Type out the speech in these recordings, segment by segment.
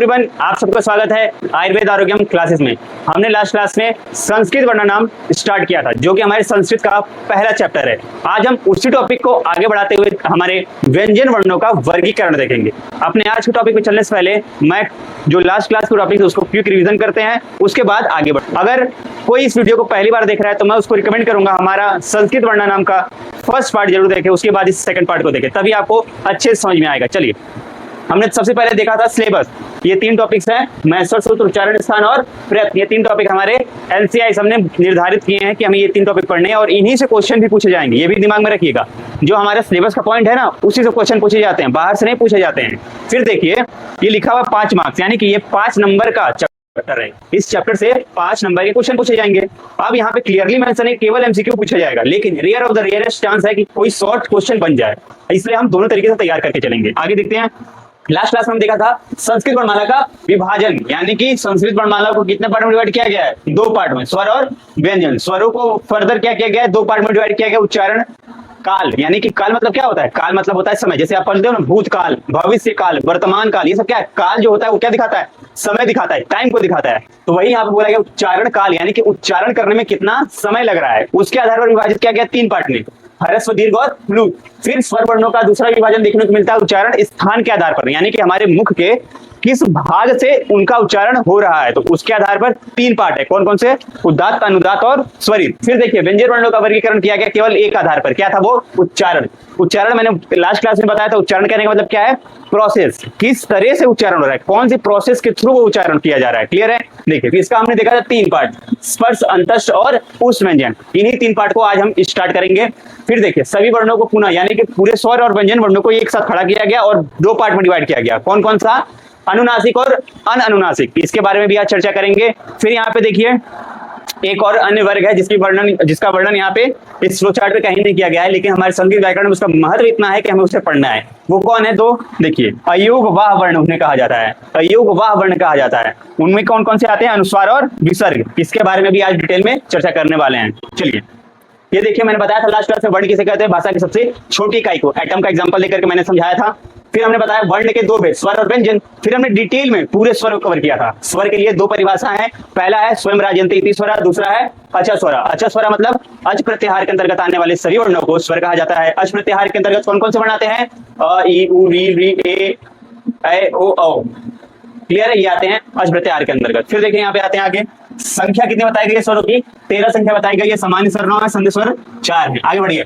Everyone, आप सबका स्वागत है आयुर्वेद आरोग्यम क्लासेस में। हमने लास्ट क्लास में संस्कृत वर्णनाम स्टार्ट किया था, जो कि हमारे संस्कृत का पहला चैप्टर है। आज हम उसी टॉपिक को आगे बढ़ाते हुए हमारे व्यंजन वर्णों का वर्गीकरण देखेंगे। अपने आज के टॉपिक पे चलने से पहले मैं जो लास्ट क्लास का टॉपिक है उसको क्विक रिवीजन करते हैं, उसके बाद आगे बढ़। अगर कोई इस वीडियो को पहली बार देख रहा है तो मैं उसको रिकमेंड करूंगा हमारा संस्कृत वर्णनाम का फर्स्ट पार्ट जरूर देखें, उसके बाद इस सेकंड पार्ट को देखें, तभी आपको अच्छे से समझ में आएगा। चलिए, हमने सबसे पहले देखा था सिलेबस। ये तीन टॉपिक्स हैं, मैस्वर, सूत्र, उच्चारण, स्थान और प्रयत्न। ये तीन टॉपिक हमारे एलसीआई हमने निर्धारित किए हैं कि हमें ये तीन टॉपिक पढ़ने हैं और इन्हीं से क्वेश्चन भी पूछे जाएंगे। ये भी दिमाग में रखिएगा, जो हमारे सिलेबस का पॉइंट है ना, उसी से क्वेश्चन पूछे जाते हैं, बाहर से नहीं पूछे जाते हैं। फिर देखिए, ये लिखा हुआ 5 मार्क्स, यानी कि ये 5 नंबर का चैप्टर है। इस चैप्टर से 5 नंबर के क्वेश्चन पूछे जाएंगे। अब यहाँ पे क्लियरली मेंशन है केवल एमसीक्यू पूछा जाएगा, लेकिन rare of the rarest chance है कि कोई शॉर्ट क्वेश्चन बन जाए, इसलिए हम दोनों तरीके से तैयार करके चलेंगे। आगे देखते हैं। लास्ट क्लास में हम देखा था संस्कृत वर्णमाला का विभाजन, यानी कि संस्कृत वर्णमाला को कितने पार्ट में डिवाइड किया गया है? 2 पार्ट में, स्वर और व्यंजन। स्वरों को फर्दर क्या किया गया है? 2 पार्ट में डिवाइड किया गया। उच्चारण, काल, यानी कि काल मतलब क्या होता है? काल मतलब होता है समय। जैसे आप पढ़ते हो ना, भूतकाल, भविष्य काल, वर्तमान काल, ये सब क्या है? काल जो होता है वो क्या दिखाता है? समय दिखाता है, टाइम को दिखाता है। तो वही यहाँ पे बोला गया उच्चारण काल, यानी कि उच्चारण करने में कितना समय लग रहा है, उसके आधार पर विभाजित किया गया 3 पार्ट में, ह्रस्व, दीर्घ और प्लुत। फिर स्वर वर्णों का दूसरा विभाजन देखने को मिलता है उच्चारण स्थान के आधार पर, यानी कि हमारे मुख के किस भाग से उनका उच्चारण हो रहा है, तो उसके आधार पर 3 पार्ट है। कौन कौन से? उदात्त, अनुदात्त और स्वरित। फिर देखिए, व्यंजन वर्णों का वर्गीकरण किया गया केवल एक आधार पर, क्या था वो? उच्चारण। उच्चारण मैंने लास्ट क्लास में बताया था, उच्चारण करने का मतलब क्या है? प्रोसेस, किस तरह से उच्चारण हो रहा है, कौन सी प्रोसेस के थ्रू वो उच्चारण किया जा रहा है। क्लियर है? देखिए, इसका हमने देखा था 3 पार्ट, स्पर्श, अंतस्थ और उष्ट व्यंजन। इन्हीं 3 पार्ट को आज हम स्टार्ट करेंगे। फिर देखिए, सभी वर्णों को पुनः, यानी कि पूरे स्वर और व्यंजन वर्णों को एक साथ खड़ा किया गया और 2 पार्ट में डिवाइड किया गया। कौन कौन सा? अनुनासिक और अनअनुनासिक, इसके बारे में भी आज चर्चा करेंगे। फिर यहाँ पे देखिए, एक और अन्य वर्ग है जिसका वर्णन यहाँ पे इस फ्लो चार्ट पे कहीं नहीं किया गया है, लेकिन हमारे संस्कृत व्याकरण में उसका महत्व इतना है कि हमें उसे पढ़ना है। वो कौन है? तो देखिए, अयोग वाह वर्ण उन्हें कहा जाता है, अयोग वाह वर्ण कहा जाता है। उनमें कौन कौन से आते हैं? अनुस्वार और विसर्ग। इसके बारे में भी आज डिटेल में चर्चा करने वाले हैं। चलिए, ये देखिए, मैंने बताया था लास्ट क्लास में वर्ण किसे कहते हैं? भाषा की सबसे छोटी इकाई को। एटम का एग्जांपल लेकर के मैंने समझाया था। फिर हमने बताया वर्ण के 2 भेद, स्वर और व्यंजन। फिर हमने डिटेल में पूरे स्वर को कवर किया था। स्वर के लिए 2 परिभाषाएं हैं, पहला है स्वयं राजयन्ते इति स्वरा, दूसरा है अचा स्वरा। अचा स्वरा मतलब अच प्रत्याहार के अंतर्गत आने वाले सभी वर्णों को स्वर कहा जाता है। अच प्रत्याहार के अंतर्गत कौन कौन से वर्ण आते हैं? अ, ई, उ, री, ए, ओ, औ। क्लियर है? ये आते हैं अच प्रत्याहार के अंतर्गत। फिर देखिए, यहाँ पे आते हैं आगे, संख्या कितनी बताई गई है स्वरों की? 13 संख्या बताई गई है। सामान्य स्वर 9 है, संधि स्वर 4 है। आगे बढ़िए,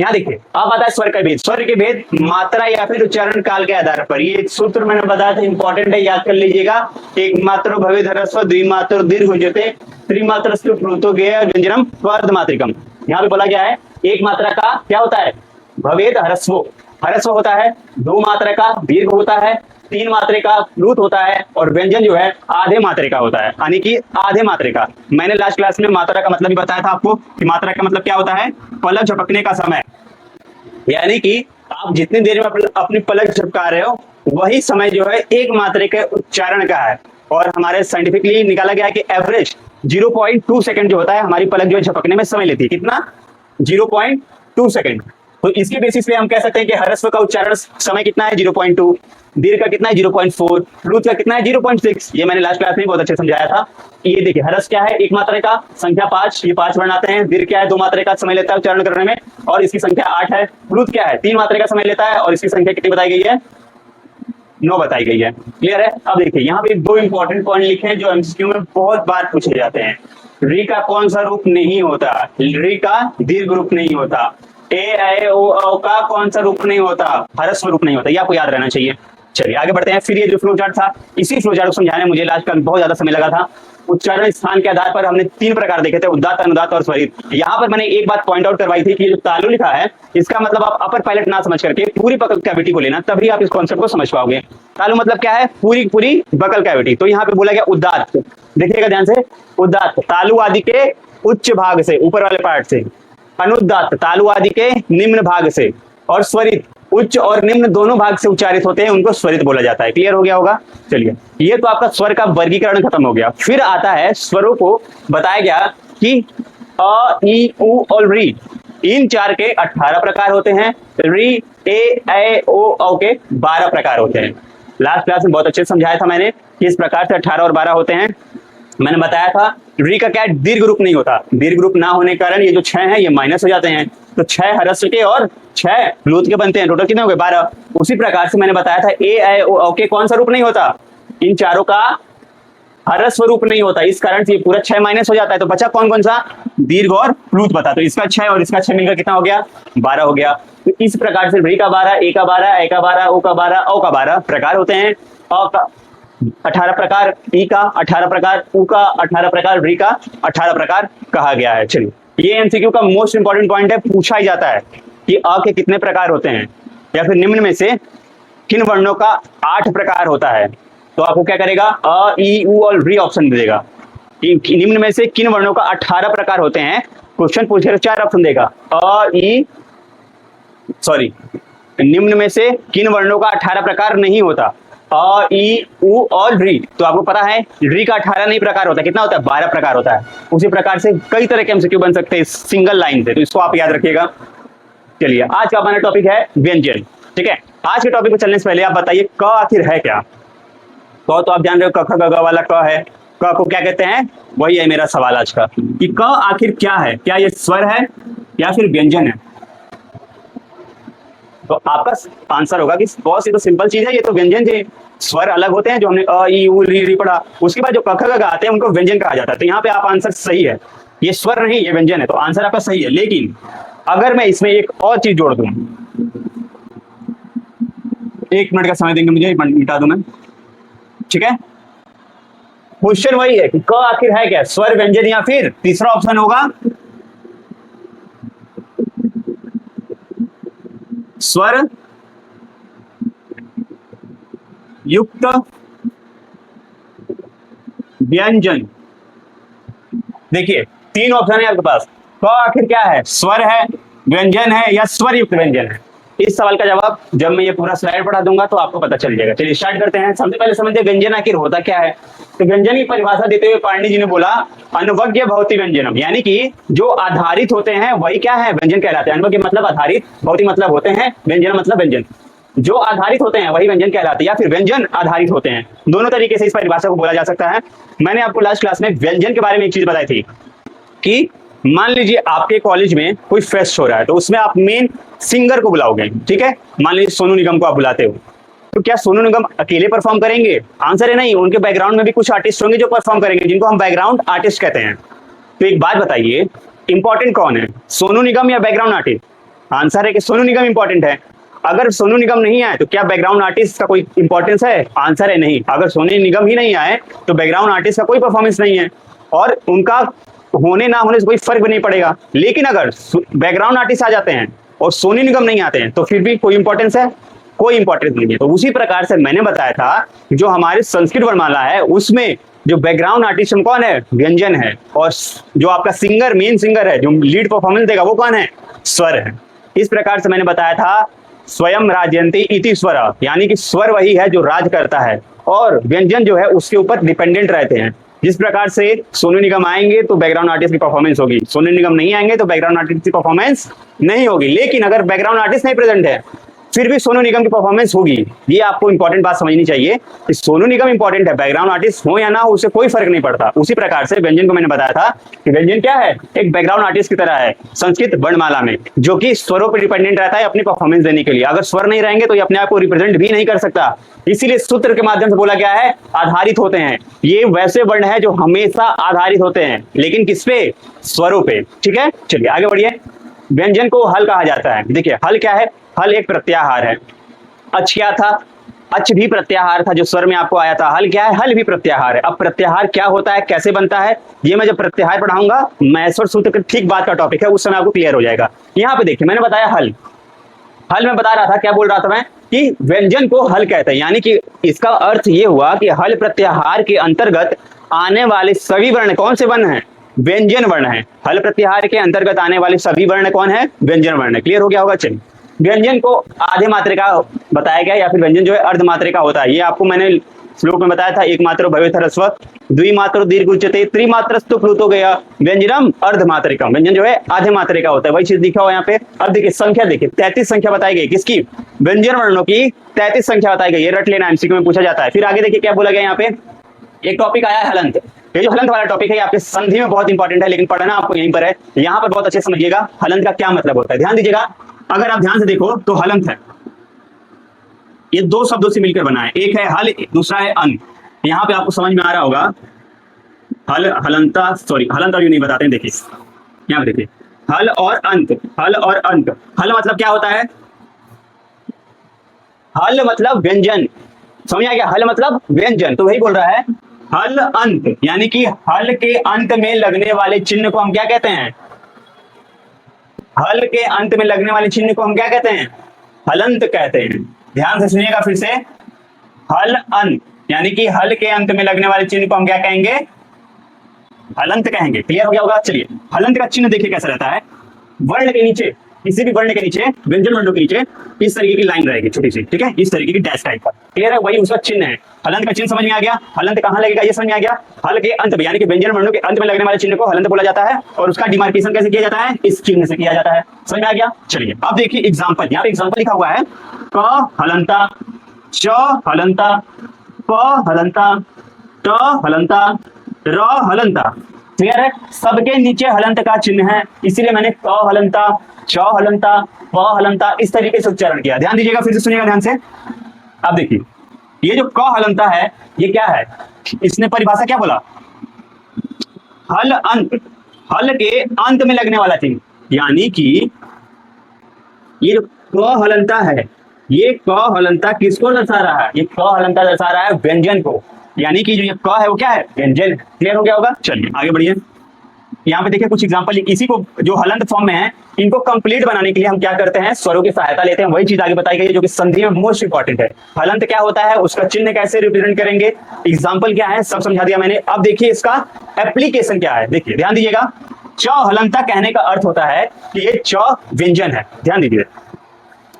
यहाँ देखिए, अब आता है स्वर का भेद। स्वर के भेद मात्रा या फिर उच्चारण काल के आधार पर। ये सूत्र मैंने बताया था, इंपॉर्टेंट है, याद कर लीजिएगा। एक मात्र भवेद ह्रस्व, द्विमात्र दीर्घ उच्यते, त्रिमात्र प्लुतो गेय व्यंजनम वर्धमात्रिकम। यहाँ पे बोला गया है, एक मात्रा का क्या होता है? भवेद ह्रस्व होता है, 2 मात्रा का दीर्घ होता है, 3 मात्रे का प्लुत होता है, और व्यंजन जो है आधे मात्रे का होता है, यानी कि आधे मात्रे का। मैंने लास्ट क्लास में मात्रा का मतलब भी बताया था आपको कि मात्रा का मतलब क्या होता है? पलक झपकने का समय, यानी कि आप जितनी देर में अपनी पलक झपका रहे हो वही समय जो है एक मात्रे के उच्चारण का है। और हमारे साइंटिफिकली निकाला गया है कि एवरेज 0.2 सेकंड जो होता है हमारी पलक जो है झपकने में समय लेती है। कितना? 0.2 सेकंड। तो इसके बेसिस पे हम कह सकते हैं कि ह्रस्व का उच्चारण समय कितना है? 0.2। दीर्घ का कितना है? 0.4। प्लुत का कितना है? 0.6। ये मैंने लास्ट क्लास में बहुत अच्छे समझाया था। ये देखिए, ह्रस्व क्या है? एक मात्रा का, संख्या 5, ये 5 वर्ण आते हैं। दीर्घ क्या है? 2 मात्रा का समय लेता है उच्चारण करने में, और इसकी संख्या 8 है। प्लुत क्या है? 3 मात्रा का समय लेता है, और इसकी संख्या कितनी बताई गई है? 9 बताई गई है। क्लियर है? अब देखिए, यहाँ पे 2 इंपॉर्टेंट पॉइंट लिखे हैं जो एमसीक्यू में बहुत बार पूछे जाते हैं। री का कौन सा रूप नहीं होता? री का दीर्घ रूप नहीं होता। ए, ओ, औ का कौन सा रूप नहीं होता? ह्रस्व रूप नहीं होता। ये आपको याद रहना चाहिए। चलिए आगे बढ़ते हैं। फिर ये जो फ्लो चार्ट था, इसी फ्लो चार्ट को समझाने मुझे लास्ट का बहुत ज्यादा समय लगा था। उच्चारण स्थान के आधार पर हमने 3 प्रकार देखे थे, उदात्त, अनुदात्त और स्वरित। यहाँ पर मैंने एक बात पॉइंट आउट करवाई थी कि जो तालु लिखा है, इसका मतलब आप अपर पायलट ना समझ करके पूरी बकल कैविटी को लेना, तभी आप इस कॉन्सेप्ट को समझ पाओगे। तालु मतलब क्या है? पूरी बकल कैविटी। तो यहाँ पे बोला गया उदात्त, देखिएगा ध्यान से, उदात्त तालु आदि के उच्च भाग से, ऊपर वाले पार्ट से। अनुदात्त तालु आदि के निम्न भाग से। और स्वरित उच्च और निम्न दोनों भाग से उच्चारित होते हैं, उनको स्वरित बोला जाता है। क्लियर हो गया होगा? चलिए, ये तो आपका स्वर का वर्गीकरण खत्म हो गया। फिर आता है स्वरों को बताया गया कि अ, ई, उ और री, इन 4 के 18 प्रकार होते हैं। री, ए, ओ के 12 प्रकार होते हैं। लास्ट क्लास में बहुत अच्छे से समझाया था मैंने कि इस प्रकार से 18 और 12 होते हैं। मैंने बताया था री का क्या है, दीर्घ रूप नहीं होता, दीर्घ रूप ना होने के कारण ये जो 6 हैं ये माइनस हो जाते हैं, तो 6 ह्रस्व के और 6 लूत के बनते हैं, टोटल कितने हो गए 12। उसी प्रकार से मैंने बताया था ए ऐ ओ के कौन सा रूप नहीं होता, इन चारों का ह्रस्व रूप नहीं होता, इस कारण से ये पूरा 6 माइनस हो जाता है। तो बचा कौन कौन सा, दीर्घ और प्लूत बता, तो इसका 6 और इसका 6 मिलकर कितना हो गया 12 हो गया। तो इस प्रकार से री का 12, ए का 12, ए का 12, ओ का 12, ओ का 12 प्रकार होते हैं। अ का 18 प्रकार, ई का 18 प्रकार, उ का 18 प्रकार, री का 18 प्रकार कहा गया है। चलिए ये एमसीक्यू का मोस्ट इंपॉर्टेंट पॉइंट है, पूछा ही जाता है कि अ के कितने प्रकार होते हैं या फिर निम्न में से किन वर्णों का 8 प्रकार होता है। तो आपको क्या करेगा, अ ई उ और री ऑप्शन दे देगा, निम्न में से किन वर्णों का 18 प्रकार होते हैं। क्वेश्चन पूछे तो 4 ऑप्शन देगा, निम्न में से किन वर्णों का 18 प्रकार नहीं होता, अ ई उ और री। तो आपको पता है री का 18 नहीं प्रकार होता, कितना होता है 12 प्रकार होता है। उसी प्रकार से कई तरह के एमसीक्यू बन सकते हैं सिंगल लाइन से, तो इसको आप याद रखिएगा। चलिए आज का हमारा टॉपिक है व्यंजन, ठीक है। आज के टॉपिक को चलने से पहले आप बताइए क आखिर है क्या। तो आप जान रहे हो क ख ग घ वाला क है, क को क्या कहते हैं, वही है मेरा सवाल आज का कि क आखिर क्या है, क्या ये स्वर है या फिर व्यंजन है। तो आपका आंसर होगा कि बहुत सी तो सिंपल चीज है, ये तो व्यंजन है। स्वर अलग होते हैं जो हमने अ ई उ री पढ़ा, उसके बाद जो क ख ग घ आते हैं उनको व्यंजन कहा जाता है। तो यहाँ पे आप आंसर सही है, ये स्वर नहीं ये व्यंजन है, तो आंसर आपका सही है। लेकिन अगर मैं इसमें एक और चीज जोड़ दूं, 1 मिनट का समय देंगे मुझे, मिटा दूं मैं, ठीक है। क्वेश्चन वही है कि क आखिर है क्या, स्वर व्यंजन या फिर तीसरा ऑप्शन होगा स्वर युक्त व्यंजन। देखिए 3 ऑप्शन है आपके पास, क आखिर क्या है, स्वर है, व्यंजन है या स्वर युक्त व्यंजन है। इस सवाल का जवाब जब मैं ये पूरा स्लाइड पढ़ा दूंगा तो आपको पता चल जाएगा। चलिए स्टार्ट करते हैं। सबसे पहले समझते हैं व्यंजन आखिर होता क्या है। तो व्यंजन की परिभाषा देते हुए पाणिनि जी ने बोला अनवज्ञ भवति व्यंजनम, यानी कि जो आधारित होते हैं वही क्या है, व्यंजन कहलाते हैं। अनवज्ञ मतलब आधारित, भवति मतलब होते हैं, व्यंजन मतलब व्यंजन, जो आधारित होते हैं वही व्यंजन कहलाते हैं या फिर व्यंजन आधारित होते हैं। दोनों तरीके से इस परिभाषा को बोला जा सकता है। मैंने आपको लास्ट क्लास में व्यंजन के बारे में एक चीज बताई थी कि मान लीजिए आपके कॉलेज में कोई फेस्ट हो रहा है, तो उसमें आप मेन सिंगर को बुलाओगे, ठीक है। मान लीजिए सोनू निगम को आप बुलाते हो, तो क्या सोनू निगम अकेले परफॉर्म करेंगे, आंसर है नहीं। उनके बैकग्राउंड में भी कुछ आर्टिस्ट होंगे जो परफॉर्म करेंगे, जिनको हम बैकग्राउंड आर्टिस्ट कहते हैं। तो एक बात बताइए, इंपॉर्टेंट कौन है, सोनू निगम या बैकग्राउंड आर्टिस्ट। आंसर है कि सोनू निगम इंपॉर्टेंट है। अगर सोनू निगम नहीं आए तो क्या बैकग्राउंड आर्टिस्ट का कोई इंपॉर्टेंस है, आंसर है नहीं। अगर सोनू निगम ही नहीं आए तो बैकग्राउंड आर्टिस्ट का कोई परफॉर्मेंस नहीं है और उनका होने ना होने से कोई फर्क भी नहीं पड़ेगा। लेकिन अगर बैकग्राउंड आर्टिस्ट आ जाते हैं और सोनू निगम नहीं आते हैं तो फिर भी कोई इंपॉर्टेंस है, कोई इंपॉर्टेंस नहीं है। तो उसी प्रकार से मैंने बताया था जो हमारे संस्कृत वर्णमाला है उसमें जो बैकग्राउंड आर्टिस्ट कौन है, व्यंजन है, और जो आपका सिंगर, मेन सिंगर है जो लीड परफॉर्मेंस देगा वो कौन है, स्वर है। इस प्रकार से मैंने बताया था स्वयं राजयन्ति इति स्वर, यानी कि स्वर वही है जो राज करता है और व्यंजन जो है उसके ऊपर डिपेंडेंट रहते हैं। जिस प्रकार से सोनू निगम आएंगे तो बैकग्राउंड आर्टिस्ट की परफॉर्मेंस होगी, सोनू निगम नहीं आएंगे तो बैकग्राउंड आर्टिस्ट की परफॉर्मेंस नहीं होगी। लेकिन अगर बैकग्राउंड आर्टिस्ट नहीं प्रेजेंट है फिर भी सोनू निगम की परफॉर्मेंस होगी। ये आपको इंपॉर्टेंट बात समझनी चाहिए कि सोनू निगम इंपॉर्टेंट है, बैकग्राउंड आर्टिस्ट हो या ना हो उससे कोई फर्क नहीं पड़ता। उसी प्रकार से व्यंजन को मैंने बताया था कि व्यंजन क्या है, एक बैकग्राउंड आर्टिस्ट की तरह है संस्कृत वर्णमाला में, जो कि स्वरों पर डिपेंडेंट रहता है अपनी परफॉर्मेंस देने के लिए। अगर स्वर नहीं रहेंगे तो ये अपने आप को रिप्रेजेंट भी नहीं कर सकता, इसीलिए सूत्र के माध्यम से बोला गया है आधारित होते हैं। ये वैसे वर्ण है जो हमेशा आधारित होते हैं, लेकिन किस पे, स्वरों पे, ठीक है। चलिए आगे बढ़िए। व्यंजन को हल कहा जाता है। देखिए हल क्या है, हल एक प्रत्याहार है। अच क्या था, अच भी प्रत्याहार था जो स्वर में आपको आया था। हल क्या है, हल भी प्रत्याहार है। अब प्रत्याहार क्या होता है, कैसे बनता है, ये मैं जब प्रत्याहार पढ़ाऊंगा, मैस्वर सूत्र के ठीक बाद का टॉपिक है, उस समय आपको क्लियर हो जाएगा। यहाँ पे देखिए मैंने बताया हल, हल में बता रहा था, क्या बोल रहा था मैं कि व्यंजन को हल कहते हैं, यानी कि इसका अर्थ ये हुआ कि हल प्रत्याहार के अंतर्गत आने वाले सभी वर्ण कौन से वर्ण हैं, व्यंजन वर्ण है। हल प्रत्याहार के अंतर्गत आने वाले सभी वर्ण कौन है, व्यंजन वर्ण। क्लियर हो गया होगा। चलिए व्यंजन को आधे मात्रा का बताया गया या फिर व्यंजन जो है अर्ध मात्रा का होता है। ये आपको मैंने श्लोक में बताया था, एक मात्र भवेत ह्रस्व, द्विमात्र दीर्घ उच्यते, त्रिमात्रस्तु प्लुतो गया, व्यंजनम अर्धमात्रिकम, व्यंजन जो है आधे मात्रे का होता है, वही चीज लिखा हुआ यहाँ पे। अब देखिए संख्या, देखिए 33 संख्या बताई गई, किसकी? व्यंजन वर्णों की 33 संख्या बताई गई, ये रट लेना, एमसीक्यू में पूछा जाता है। फिर आगे देखिए क्या बोला गया यहाँ पे, एक टॉपिक आया है हलंत। ये जो हलंत वाला टॉपिक है आपके संधि में बहुत इंपॉर्टेंट है, लेकिन पढ़ना आपको यहीं पर है, यहाँ पर बहुत अच्छे समझिएगा हलंत का क्या मतलब होता है। ध्यान दीजिएगा, अगर आप ध्यान से देखो तो हलंत है, ये दो शब्दों से मिलकर बना है, एक है हल, दूसरा है अंत। यहाँ पे आपको समझ में आ रहा होगा, हल हलंता, सॉरी हलंत और यूं नहीं बताते हैं, देखिए यहाँ पे देखिए, हल और अंत, हल और अंत। हल मतलब क्या होता है? हल मतलब व्यंजन, समझ आ गया? हल मतलब व्यंजन, तो वही बोल रहा है हल अंत, यानी कि हल के अंत में लगने वाले चिन्ह को हम क्या कहते हैं? हल के अंत में लगने वाले चिन्ह को हम क्या कहते हैं? हलंत कहते हैं। ध्यान से सुनिएगा फिर से, हल अंत, यानी कि हल के अंत में लगने वाले चिन्ह को हम क्या कहेंगे? हलंत कहेंगे। क्लियर हो गया होगा? चलिए, हलंत का चिन्ह देखिए कैसा रहता है। वर्ण के नीचे, किसी भी वर्ण के नीचे, व्यंजन वर्णों के नीचे इस तरीके की लाइन रहेगी छोटी सी, ठीक है, इस तरीके की डैश टाइप का। क्लियर है? वही उसका चिन्ह है। हलंत का चिन्ह समझ में आ गया? हलंत कहां लगेगा ये समझ में आ गया? हल के अंत में, यानी कि व्यंजन वर्णों के अंत में लगने वाले चिन्ह को हलंत बोला जाता है, और उसका डिमार्केशन कैसे किया जाता है? इस चिन्ह से किया जाता है। समझ में आ गया? चलिए अब देखिए एग्जाम्पल, यहाँ पे एग्जाम्पल लिखा हुआ है, क हलंता, च हलंता, प हलंता, ट हलंता, र हलंता। क्लियर है? सबके नीचे हलंत का चिन्ह है, इसीलिए मैंने क हलंता, च हलंता, प हलंता इस तरीके से उच्चारण किया। ध्यान दीजिएगा, फिर से सुनिएगा ध्यान से। अब देखिए, ये जो क हलंता है, ये क्या है? इसने परिभाषा क्या बोला? हल अंत, हल के अंत में लगने वाला चिन्ह, यानी कि ये जो क हलंता है, ये क हलंता किसको दर्शा रहा है? ये क हलंता दर्शा रहा है व्यंजन को, यानी कि जो ये क है वो क्या है? व्यंजन। क्लियर हो गया होगा? चलिए आगे बढ़िए। यहाँ पे देखिए कुछ एग्जांपल, इसी को जो हलंत फॉर्म में है, इनको कंप्लीट बनाने के लिए हम क्या करते हैं? स्वरों की सहायता लेते हैं। वही चीज आगे बताई गई है जो कि संधि में मोस्ट इंपॉर्टेंट है। हलंत क्या होता है, उसका चिन्ह कैसे रिप्रेजेंट करेंगे, एग्जाम्पल क्या है, सब समझा दिया मैंने। अब देखिए इसका एप्लीकेशन क्या है, देखिए ध्यान दीजिएगा। च हलंता कहने का अर्थ होता है कि ये च व्यंजन है। ध्यान दीजिए,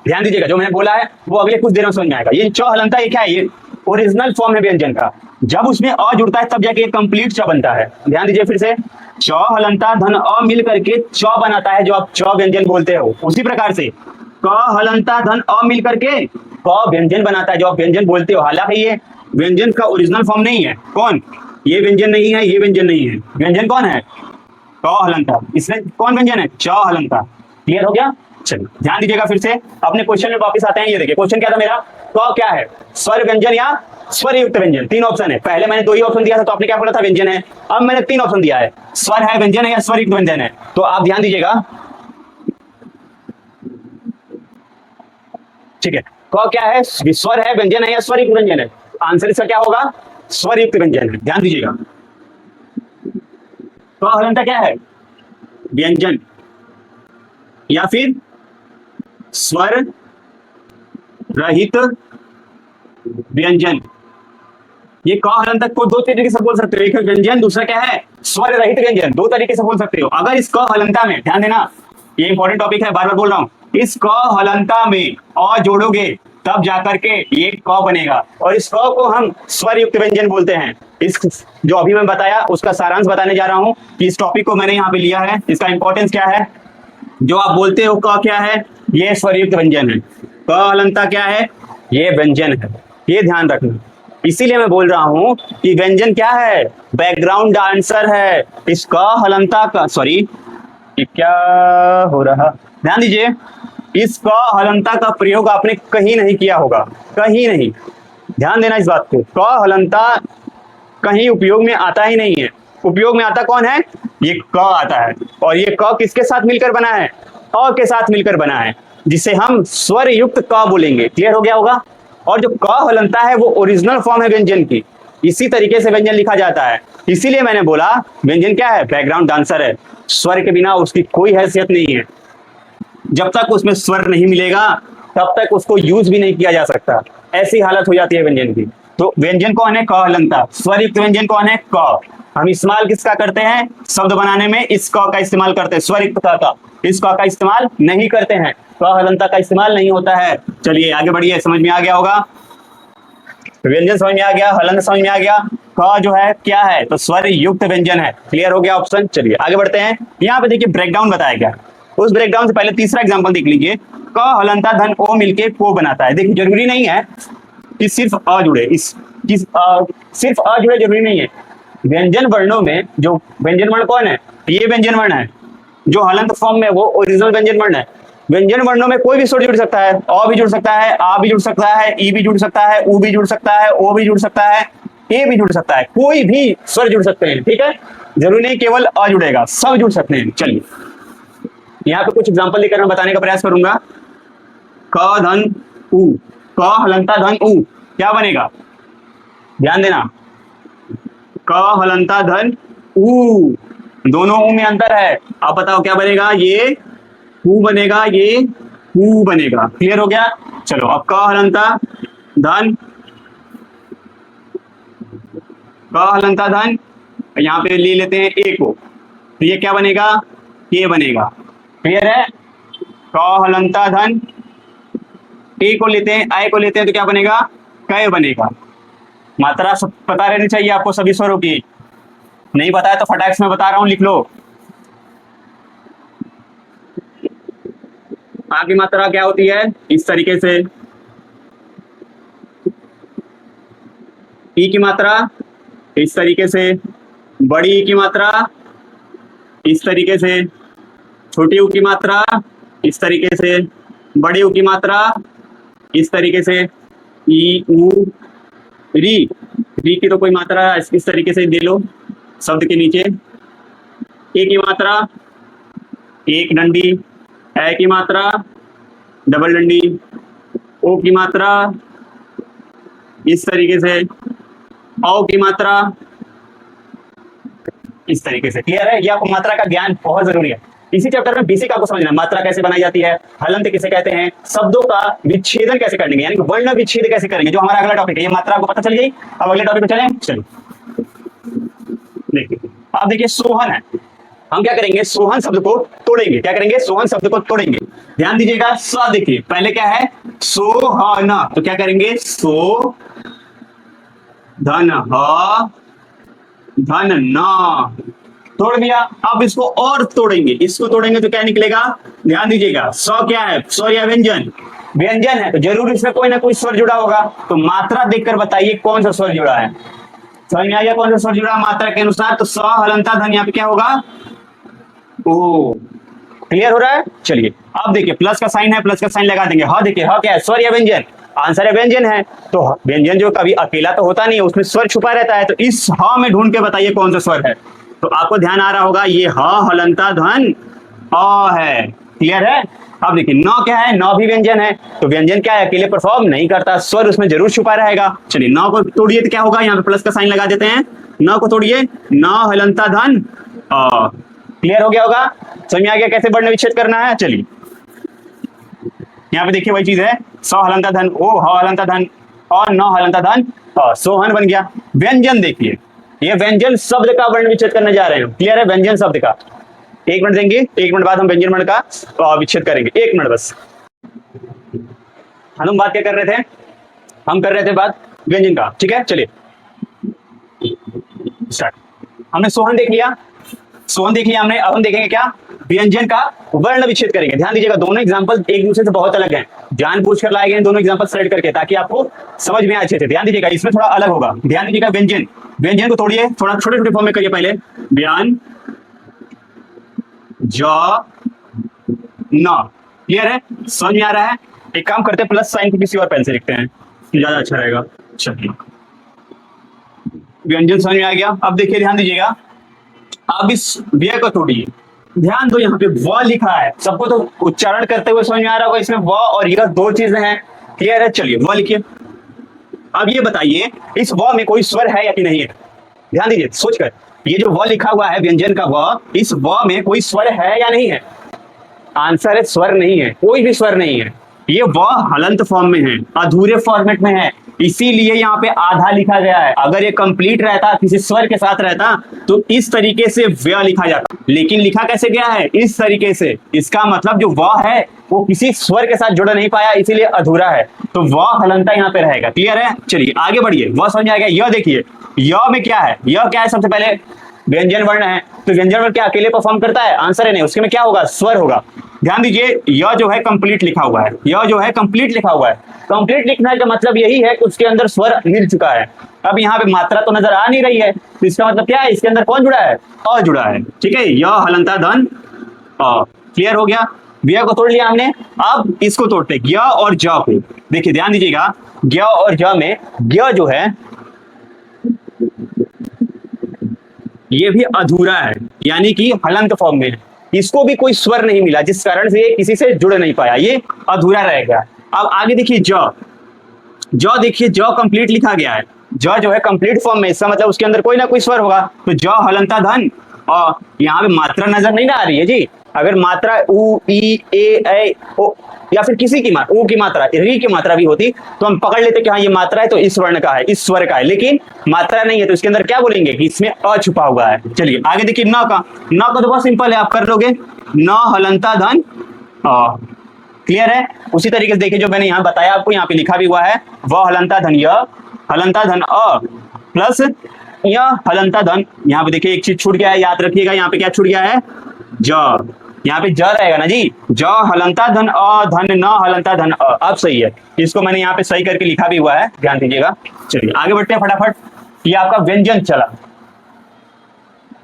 ध्यान दीजिएगा, जो मैंने बोला है वो अगले कुछ देर में समझ में आएगा। ये च हलंता ये क्या है? ये ओरिजिनल फॉर्म है व्यंजन का, जब उसमें अ जुड़ता है तब जाके ये कंप्लीट च बनता है। ध्यान दीजिए फिर से, च हलंता धन अ मिल करके च बनाता है, जो आप च व्यंजन बोलते हो। उसी प्रकार से क हलंता धन अ मिल करके क व्यंजन बनाता है, जो आप व्यंजन बोलते हो। हालांकि ये व्यंजन का ओरिजिनल फॉर्म नहीं है। कौन? ये व्यंजन नहीं है, ये व्यंजन नहीं है। व्यंजन कौन है? क हलंता। इसमें कौन व्यंजन है? च हलंता। क्लियर हो गया? चलिए ध्यान दीजिएगा, फिर से अपने क्वेश्चन में वापस आते हैं। ये देखिए क्वेश्चन क्या था मेरा, क क्या है? स्वर व्यंजन या स्वर युक्त व्यंजन। तीन ऑप्शन है, पहले मैंने दो ही ऑप्शन दिया था तो आपने क्या बोला था? व्यंजन है। अब मैंने तीन ऑप्शन दिया है, स्वर है, व्यंजन है या स्वर युक्त व्यंजन है। तो आप ध्यान दीजिएगा, ठीक है, क क्या है? स्वर है, व्यंजन है या स्वर युक्त व्यंजन है? आंसर इसका क्या होगा? स्वर युक्त व्यंजन है। ध्यान दीजिएगा, क हलंता क्या है? व्यंजन या फिर स्वर रहित व्यंजन। ये क हलंत को दो तरीके से बोल सकते हो, एक है व्यंजन, दूसरा क्या है? स्वर रहित व्यंजन। दो तरीके से बोल सकते हो। अगर इस क हलंता में, ध्यान देना ये इंपॉर्टेंट टॉपिक है, बार बार बोल रहा हूं, इस क हलंता में अ जोड़ोगे तब जाकर के ये क बनेगा, और इस क को हम स्वर युक्त व्यंजन बोलते हैं। इस जो अभी मैं बताया उसका सारांश बताने जा रहा हूं कि इस टॉपिक को मैंने यहाँ पे लिया है, इसका इंपॉर्टेंस क्या है। जो आप बोलते हो क क्या है? ये स्वर युक्त व्यंजन है। क हलंता क्या है? ये व्यंजन है। ये ध्यान रखना, इसीलिए मैं बोल रहा हूं कि व्यंजन क्या है? बैकग्राउंड डांसर है। इस क हलंता का, सॉरी क्या हो रहा, ध्यान दीजिए, इस क हलंता का प्रयोग आपने कहीं नहीं किया होगा, कहीं नहीं। ध्यान देना इस बात को, क हलंता कहीं उपयोग में आता ही नहीं है। उपयोग में आता कौन है? ये क आता है, और ये क किसके साथ मिलकर बना है? अ के साथ मिलकर बना है, जिसे हम स्वर युक्त क बोलेंगे। क्लियर हो गया होगा? और जो क हलंता है वो ओरिजिनल फॉर्म है व्यंजन की, इसी तरीके से व्यंजन लिखा जाता है। इसीलिए मैंने बोला व्यंजन क्या है? बैकग्राउंड डांसर है। स्वर के बिना उसकी कोई हैसियत नहीं है। जब तक उसमें स्वर नहीं मिलेगा तब तक उसको यूज भी नहीं किया जा सकता, ऐसी हालत हो जाती है व्यंजन की। तो व्यंजन कौन है? क हलंता। स्वर युक्त व्यंजन कौन है? क। हम इस्तेमाल किसका करते हैं? शब्द बनाने में इस क का इस्तेमाल करते हैं, स्वर युक्त क का। इस क का इस्तेमाल नहीं करते हैं, क हलंता का इस्तेमाल नहीं होता है। चलिए आगे बढ़िए, समझ में आ गया होगा। व्यंजन समझ में आ गया, हलंत समझ में आ गया। क जो है क्या है, तो स्वर युक्त व्यंजन है। क्लियर हो गया ऑप्शन। चलिए आगे बढ़ते हैं। यहाँ पे देखिए ब्रेकडाउन बताया गया, उस ब्रेकडाउन से पहले तीसरा एग्जांपल देख लीजिए। क हलंता धन ओ मिलके को बनाता है। देखिए जरूरी नहीं है कि सिर्फ अ जुड़े, सिर्फ अ जुड़े जरूरी नहीं है। व्यंजन वर्णों में जो व्यंजन वर्ण कौन है, ये व्यंजन वर्ण है। जो हलंत फॉर्म में वो ओरिजिनल व्यंजन वर्ण है। व्यंजन वर्णों में कोई भी स्वर जुड़ सकता है, अ भी जुड़ सकता है, आ भी जुड़ सकता है, ई भी जुड़ सकता है, उ भी जुड़ सकता है, ओ भी जुड़ सकता है, ए भी जुड़ सकता है, कोई भी स्वर जुड़ सकते हैं। ठीक है, जरूरी नहीं केवल अ जुड़ेगा, सब जुड़ सकते हैं। चलिए यहाँ पे कुछ एग्जांपल लेकर मैं बताने का प्रयास करूंगा। क धन उ, क हलंता धन उ क्या बनेगा, ध्यान देना। क हलंता धन उ, दोनों उ में अंतर है। आप बताओ क्या बनेगा, ये हु बनेगा, ये हु बनेगा। क्लियर हो गया। चलो अब क हलंता धन, क हलंता धन यहाँ पे ले लेते हैं ए को, तो ये क्या बनेगा, के बनेगा। क्लियर है। क हलंता धन ए को लेते हैं, आय को लेते हैं, तो क्या बनेगा, कै बनेगा। मात्रा सब पता रहनी चाहिए आपको सभी स्वरों की। नहीं पता है तो फटाक से मैं बता रहा हूं, लिख लो। आ की मात्रा क्या होती है, इस तरीके से। ई की मात्रा इस तरीके से, बड़ी ई की मात्रा इस तरीके से, छोटी ऊ की मात्रा इस तरीके से, बड़ी ऊ की मात्रा इस तरीके से। ई उ री, री की तो कोई मात्रा इस तरीके से दे लो शब्द के नीचे। ए की मात्रा एक डंडी, ए की मात्रा डबल डंडी, ओ की मात्रा इस तरीके से, औ की मात्रा इस तरीके से। क्लियर है। ये आपको मात्रा का ज्ञान बहुत जरूरी है। इसी चैप्टर में बेसिक आपको समझना है, मात्रा कैसे बनाई जाती है, हलंत किसे कहते हैं, शब्दों का विच्छेदन कैसे करेंगे, यानी वर्ण विच्छेद कैसे करेंगे, जो हमारा अगला टॉपिक है। ये मात्रा आपको पता चल गई। अब अगले टॉपिक पे चलें। चलिए देखिए, आप देखिए सोहन है। हम क्या करेंगे, सोहन शब्द को तोड़ेंगे। क्या करेंगे, सोहन शब्द को तोड़ेंगे। ध्यान दीजिएगा। स देखिए पहले क्या है, सोहन, तो क्या करेंगे, सो धन ह धन न, तोड़ दिया। अब इसको और तोड़ेंगे, इसको तोड़ेंगे तो क्या निकलेगा, ध्यान दीजिएगा। स क्या है, स्वर या व्यंजन, व्यंजन है तो जरूर इसमें कोई ना कोई स्वर जुड़ा होगा। तो मात्रा देखकर बताइए कौन सा स्वर जुड़ा है। समझ में आ गया कौन सा स्वर जुड़ा मात्रा के अनुसार। तो स हलंता धन यहाँ पे क्या होगा, ओ। क्लियर हो रहा है। चलिए अब देखिए प्लस का साइन है, प्लस का साइन लगा देंगे। ह देखिए, ह क्या है, स्वर या व्यंजन, आंसर है व्यंजन है। तो व्यंजन जो कभी अकेला तो होता नहीं है, उसमें स्वर छुपा रहता है। तो इस ह में ढूंढ के बताइए कौन सा स्वर है। तो आपको ध्यान आ रहा होगा, ये ह हलंता धन अ है। क्लियर है। अब देखिए न क्या है, न भी व्यंजन है। तो व्यंजन क्या है, अकेले परफॉर्म नहीं करता, स्वर उसमें जरूर छुपा रहेगा। चलिए न को तोड़िए तो क्या होगा, यहाँ पे प्लस का साइन लगा देते हैं। न को तोड़िए, न हलंता धन अ। क्लियर हो गया होगा, समझ में आ गया कैसे वर्ण विच्छेद करना है। चलिए यहाँ पे देखिए वही चीज है, स हलंता धन ओ, ह हलंता धन और न हलंता धन अ, सोहन बन गया। व्यंजन देखिए, ये व्यंजन शब्द का वर्ण विच्छेद करने जा रहे हैं। क्लियर है, व्यंजन शब्द का। एक मिनट देंगे, एक मिनट बाद हम व्यंजन वर्ण का विच्छेद करेंगे। एक मिनट बस। हम बात क्या कर रहे थे, हम कर रहे थे बात व्यंजन का। ठीक है, चलिए स्टार्ट। हमने सोहन देख लिया, सोहन देख लिया हमने। अब हम देखेंगे क्या, व्यंजन का वर्ण विच्छेद करेंगे। ध्यान दीजिएगा, दोनों एग्जांपल एक दूसरे से बहुत अलग हैं। जानबूझकर लाए गए दोनों एग्जांपल सेलेक्ट करके, ताकि आपको समझ में अच्छे से। ध्यान दीजिएगा, इसमें थोड़ा अलग होगा। ध्यान दीजिएगा, व्यंजन, व्यंजन को तोड़िए, थोड़ा छोटे छोटे फॉर्म में करिए। पहले व्यान ज न। क्लियर है, समझ में आ रहा है। एक काम करते हैं, प्लस साइन को किसी और पेन से लिखते हैं, ज्यादा अच्छा रहेगा। चलिए व्यंजन समझ में आ गया। अब देखिए ध्यान दीजिएगा, अब इस व्यय को तोड़िए। ध्यान दो, यहाँ पे व लिखा है, सबको तो उच्चारण करते हुए समझ में आ रहा होगा, इसमें व और यह दो चीजें हैं। क्लियर है। चलिए व लिखिए। अब ये बताइए इस व में कोई स्वर है या कि नहीं है। ध्यान दीजिए सोचकर, ये जो व लिखा हुआ है व्यंजन का व, इस व में कोई स्वर है या नहीं है। आंसर है स्वर नहीं है, कोई भी स्वर नहीं है। ये व हलंत फॉर्म में है, अधूरे फॉर्मेट में है। इसीलिए यहाँ पे आधा लिखा गया है। अगर ये कंप्लीट रहता, किसी स्वर के साथ रहता, तो इस तरीके से व्य लिखा जाता, लेकिन लिखा कैसे गया है? इस तरीके से। इसका मतलब जो व है वो किसी स्वर के साथ जुड़ नहीं पाया, इसीलिए अधूरा है, तो व हलंता यहाँ पे रहेगा। क्लियर है? चलिए आगे बढ़िए, व समझ आ गया। यह देखिए, य में क्या है? यह क्या है? सबसे पहले व्यंजन वर्ण है, तो व्यंजन वर्ण क्या अकेले परफॉर्म करता है? आंसर है नहीं, उसके में क्या होगा? स्वर होगा। ध्यान दीजिए, यह जो है कंप्लीट लिखा हुआ है, यह जो है कंप्लीट लिखा हुआ है। कंप्लीट लिखने का मतलब यही है कि उसके अंदर स्वर मिल चुका है। अब यहाँ पे मात्रा तो नजर आ नहीं रही है, तो इसका मतलब क्या है? इसके अंदर कौन जुड़ा है? अ जुड़ा है। ठीक है, यह हलंता धन अ। क्लियर हो गया? व्य को तोड़ लिया हमने, अब इसको तोड़ते ग और ज को। देखिए ध्यान दीजिएगा, ग और ज में ग जो है ये भी अधूरा है, यानी कि हलंत फॉर्म में है। इसको भी कोई स्वर नहीं मिला, जिस कारण से ये किसी से जुड़ नहीं पाया, ये अधूरा रह गया। अब आगे देखिए ज देखिए, ज कंप्लीट लिखा गया है, ज जो है कंप्लीट फॉर्म में, इसका मतलब उसके अंदर कोई ना कोई स्वर होगा, तो ज हलंता धन और यहाँ पे मात्रा नजर नहीं ना आ रही है जी। अगर मात्रा उ ई ए ओ या फिर किसी की उ की मात्रा, री की मात्रा भी होती तो हम पकड़ लेते कि हाँ ये मात्रा है तो इस वर्ण का है, इस स्वर का है, लेकिन मात्रा नहीं है तो इसके अंदर क्या बोलेंगे कि इसमें अ छुपा हुआ है। चलिए आगे देखिए, न का तो बहुत सिंपल है, आप कर लोगे, न हलंता धन अ। क्लियर है? उसी तरीके से देखिए जो मैंने यहाँ बताया आपको, यहाँ पे लिखा भी हुआ है, वह हलंता धन य, हलंता धन अ प्लस यह हलंता धन। यहाँ पे देखिए एक चीज छूट गया है, याद रखिएगा, यहाँ पे क्या छूट गया है? ज। यहाँ पे ज रहेगा ना जी, ज हलंता धन अ धन न हलंता धन अ। अब सही है, इसको मैंने यहाँ पे सही करके लिखा भी हुआ है, ध्यान दीजिएगा। चलिए आगे बढ़ते हैं फटाफट। ये आपका व्यंजन चला,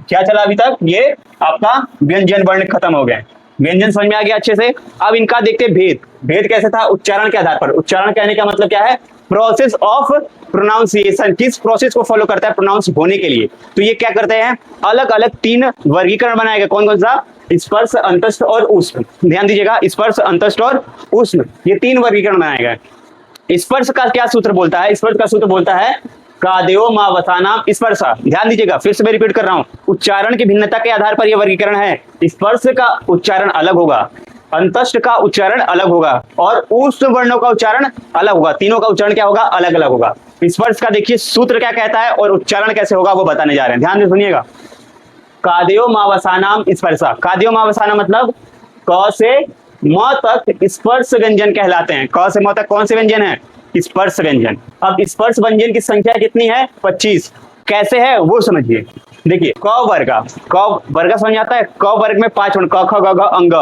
क्या चला अभी तक? ये आपका व्यंजन वर्ण खत्म हो गए, व्यंजन समझ में आ गया अच्छे से। अब इनका देखते हैं भेद। भेद कैसे था? उच्चारण के आधार पर। उच्चारण कहने का मतलब क्या है? प्रोसेस ऑफ प्रोनाउंसिएशन, किस प्रोसेस को फॉलो करता है प्रोनाउंस होने के लिए। तो ये क्या करते हैं? अलग अलग 3 वर्गीकरण बनाएगा। कौन कौन सा? स्पर्श, अंतस्थ और ऊष्म। ध्यान दीजिएगा, स्पर्श, अंतस्थ और ऊष्म, ये 3 वर्गीकरण बनाएगा। स्पर्श का क्या सूत्र बोलता है? स्पर्श का सूत्र बोलता है कादेयो मावसानाम स्पर्शा। ध्यान दीजिएगा, फिर से मैं रिपीट कर रहा हूं, उच्चारण की भिन्नता के आधार पर यह वर्गीकरण है। स्पर्श का उच्चारण अलग होगा, अंतस्थ का उच्चारण अलग होगा और ऊष्म वर्णों का उच्चारण अलग होगा। तीनों का उच्चारण क्या होगा? अलग अलग होगा। स्पर्श का देखिए सूत्र क्या कहता है और उच्चारण कैसे होगा वो बताने जा रहे हैं, ध्यान से सुनिएगा। कादेयो मावसानाम स्पर्शा। कादेयो मावसाना मतलब क से म तक स्पर्श व्यंजन कहलाते हैं। क से म तक कौन से व्यंजन है? स्पर्श व्यंजन। अब स्पर्श व्यंजन की संख्या कितनी है? 25। कैसे है वो समझिए। देखिए क वर्ग समझ आता है? क वर्ग में 5 वर्ण, क ख ग घ अंग।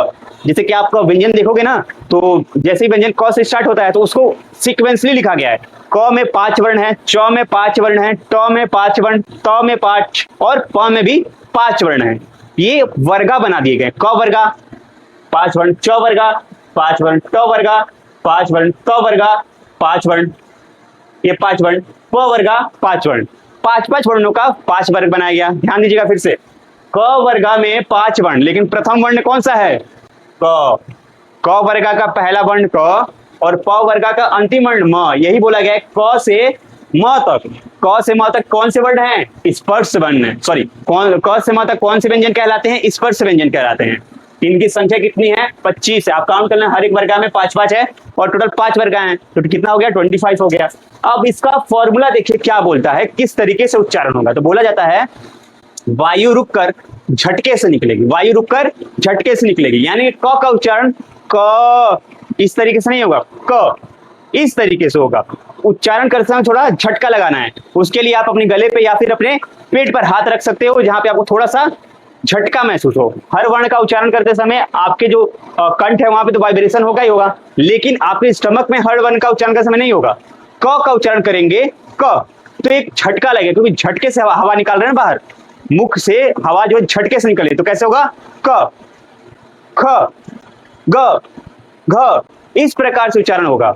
जैसे कि आप व्यंजन देखोगे ना, तो जैसे ही व्यंजन क से स्टार्ट होता है तो उसको सीक्वेंसली लिखा गया है। क में 5 वर्ण है, च में 5 वर्ण है, ट में 5 वर्ण, त में 5 और प में भी 5 वर्ण है। ये वर्गा बना दिए गए। क वर्गा 5 वर्ण, च वर्गा 5 वर्ण, ट वर्गा 5 वर्ण, त वर्गा 5 वर्ण, ये 5 वर्ण, प वर्गा 5 वर्ण, 5 वर्णों का 5 वर्ग बनाया गया। ध्यान दीजिएगा फिर से, क वर्गा में 5 वर्ण, लेकिन प्रथम वर्ण कौन सा है? क। क वर्गा का पहला वर्ण क और प वर्गा का अंतिम वर्ण म। यही बोला गया है क से म तक। क से म तक कौन से वर्ण हैं? स्पर्श वर्ण। सॉरी, क से म तक कौन से व्यंजन कहलाते हैं? स्पर्श व्यंजन कहलाते हैं। इनकी संख्या कितनी है? 25 है। आप काउंट कर लें, हर एक वर्गा में 5 है और टोटल 5 वर्गा हैं, तो कितना हो गया? 25 हो गया। अब इसका फॉर्मूला देखिए क्या बोलता है, किस तरीके से उच्चारण होगा। तो बोला जाता है वायु रुककर झटके से निकलेगी, वायु रुककर झटके से निकलेगी, यानी क का उच्चारण क इस तरीके से नहीं होगा, क इस तरीके से होगा। उच्चारण करते समय थोड़ा झटका लगाना है, उसके लिए आप अपने गले पे या फिर अपने पेट पर हाथ रख सकते हो, जहां पे आपको थोड़ा सा झटका महसूस हो। हर वर्ण का उच्चारण करते समय आपके जो कंठ है वहां पे तो वाइब्रेशन होगा ही होगा, लेकिन आपके स्टमक में हर वर्ण का उच्चारण करते समय नहीं होगा। क का उच्चारण करेंगे क, तो एक झटका लगेगा, क्योंकि झटके से हवा निकाल रहे हैं बाहर, मुख से हवा जो झटके से निकले, तो कैसे होगा? क, ख, ग, घ, इस प्रकार से उच्चारण होगा।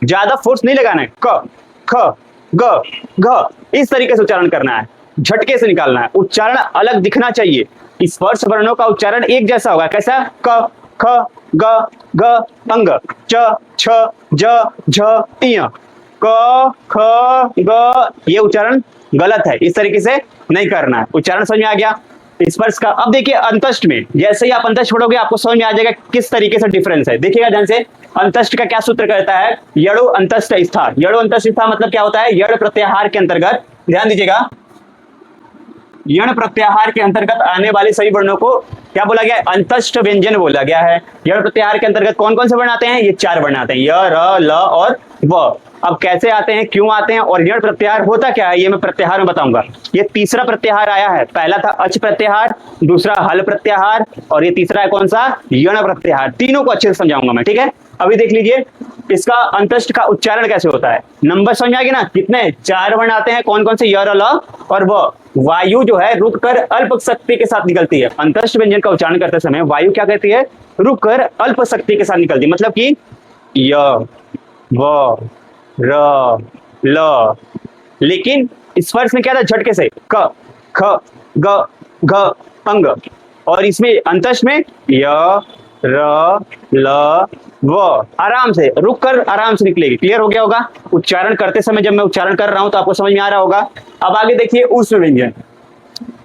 ज्यादा फोर्स नहीं लगाना है, क, ख, ग, घ, इस तरीके से उच्चारण करना है, झटके से निकालना है। उच्चारण अलग दिखना चाहिए। स्पर्श वर्णों का उच्चारण एक जैसा होगा। कैसा? क, ख, ग, घ, अंग, च, छ, ज, झ, इय। क, ख, ग, ये उच्चारण गलत है, इस तरीके से नहीं करना है। उच्चारण समझ में आ गया? स्पर्श का। अब देखिए अंतस्थ में, जैसे ही आप अंतस्थ पढ़ोगे आपको समझ में आ जाएगा किस तरीके से डिफरेंस है। देखिएगा ध्यान से, अंतस्थ का क्या सूत्र करता है, यड़ो अंतस्थ स्था। यड़ो अंतस्थ स्था मतलब क्या होता है, यड़ प्रत्याहार के अंतर्गत, ध्यान दीजिएगा, यण प्रत्याहार के अंतर्गत आने वाले सभी वर्णों को क्या बोला गया है, अंतस्थ व्यंजन बोला गया है। यण प्रत्याहार के अंतर्गत कौन कौन से वर्ण आते हैं, ये 4 वर्ण आते हैं, य, र, ल और व। अब कैसे आते हैं, क्यों आते हैं और यण प्रत्याहार होता क्या है, ये मैं प्रत्याहार में बताऊंगा। ये तीसरा प्रत्याहार आया है, पहला था अच प्रत्याहार, दूसरा हल प्रत्याहार और ये तीसरा है कौन सा, यण प्रत्याहार। तीनों को अच्छे से समझाऊंगा मैं, ठीक है। अभी देख लीजिए इसका अंतस्थ का उच्चारण कैसे होता है। नंबर समझ आ गया ना, कितने 4 वर्ण आते हैं, कौन कौन से, य, र, ल और व। वायु जो है रुककर अल्प शक्ति के साथ निकलती है। अंतस्थ व्यंजन का उच्चारण करते समय वायु क्या कहती है, रुककर अल्प शक्ति के साथ निकलती है। मतलब कि य, व, र, ल। लेकिन स्पर्श में क्या था, झटके से क, ख, ग, घ, अंग। और इसमें अंतस्थ में य, र, ल, व, आराम से रुक कर आराम से निकलेगी। क्लियर हो गया होगा। उच्चारण करते समय जब मैं उच्चारण कर रहा हूं तो आपको समझ में आ रहा होगा। अब आगे देखिए ऊष्म व्यंजन।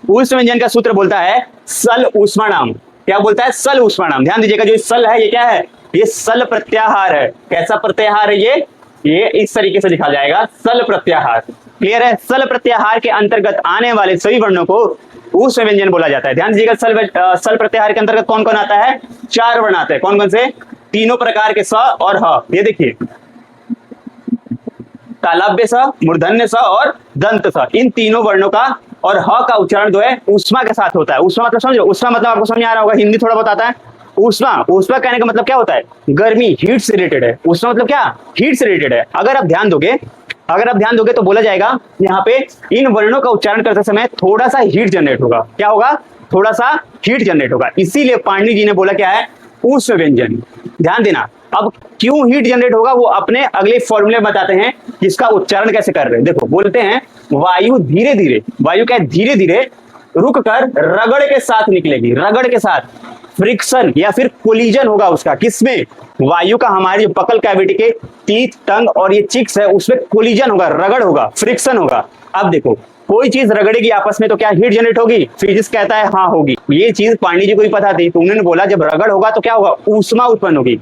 ऊष्म व्यंजन का सूत्र बोलता है सल ऊष्माणाम। क्या बोलता है, सल ऊष्माणाम। ध्यान दीजिएगा, जो सल है ये क्या है, ये सल प्रत्याहार है। कैसा प्रत्याहार है ये इस तरीके से लिखा जाएगा, सल प्रत्याहार। क्लियर है। सल प्रत्याहार के अंतर्गत आने वाले सभी वर्णों को ऊष्म व्यंजन बोला जाता है। ध्यान दीजिएगा, सल प्रत्याहार के अंतर्गत कौन कौन आता है, 4 वर्ण आते हैं। कौन कौन से, तीनों प्रकार के स और ह। ये देखिए तालव्य स, मूर्धन्य स और दंत स, इन तीनों वर्णों का और ह का उच्चारण जो है ऊष्मा के साथ होता है। ऊष्मा मतलब समझो, ऊष्मा मतलब आपको समझ आ रहा होगा, हिंदी थोड़ा बहुत आता है। ऊष्मा, ऊष्मा कहने का मतलब क्या होता है, गर्मी, हीट से रिलेटेड है। ऊष्मा मतलब क्या, हीट से रिलेटेड है। अगर आप ध्यान दोगे तो बोला जाएगा यहाँ पे इन वर्णों का उच्चारण करते समय थोड़ा सा हीट जनरेट होगा। क्या होगा, थोड़ा सा हीट जनरेट होगा। इसीलिए पाणिनि जी ने बोला क्या है, ऊष्म व्यंजन। ध्यान देना। अब क्यों हीट जनरेट होगा वो अपने अगले फॉर्मूले बताते हैं, जिसका उच्चारण कैसे कर रहे हैं। देखो बोलते हैं वायु धीरे धीरे, वायु क्या धीरे धीरे रुक कर रगड़ के साथ निकलेगी। रगड़ के साथ फ्रिक्शन या फिर कोलिजन होगा उसका, किसमें, वायु का हमारी जो बकल कैविटी के टीथ, टंग और ये चिक्स है उसमें कोलिजन होगा, रगड़ होगा, फ्रिक्शन होगा। अब देखो कोई चीज रगड़ेगी आपस में तो क्या हीट जनरेट होगी, फिजिक्स कहता है हाँ होगी। ये चीज पांडे जी को ही पता थी, तो उन्होंने बोला जब रगड़ होगा तो क्या होगा, ऊष्मा उत्पन्न होगी।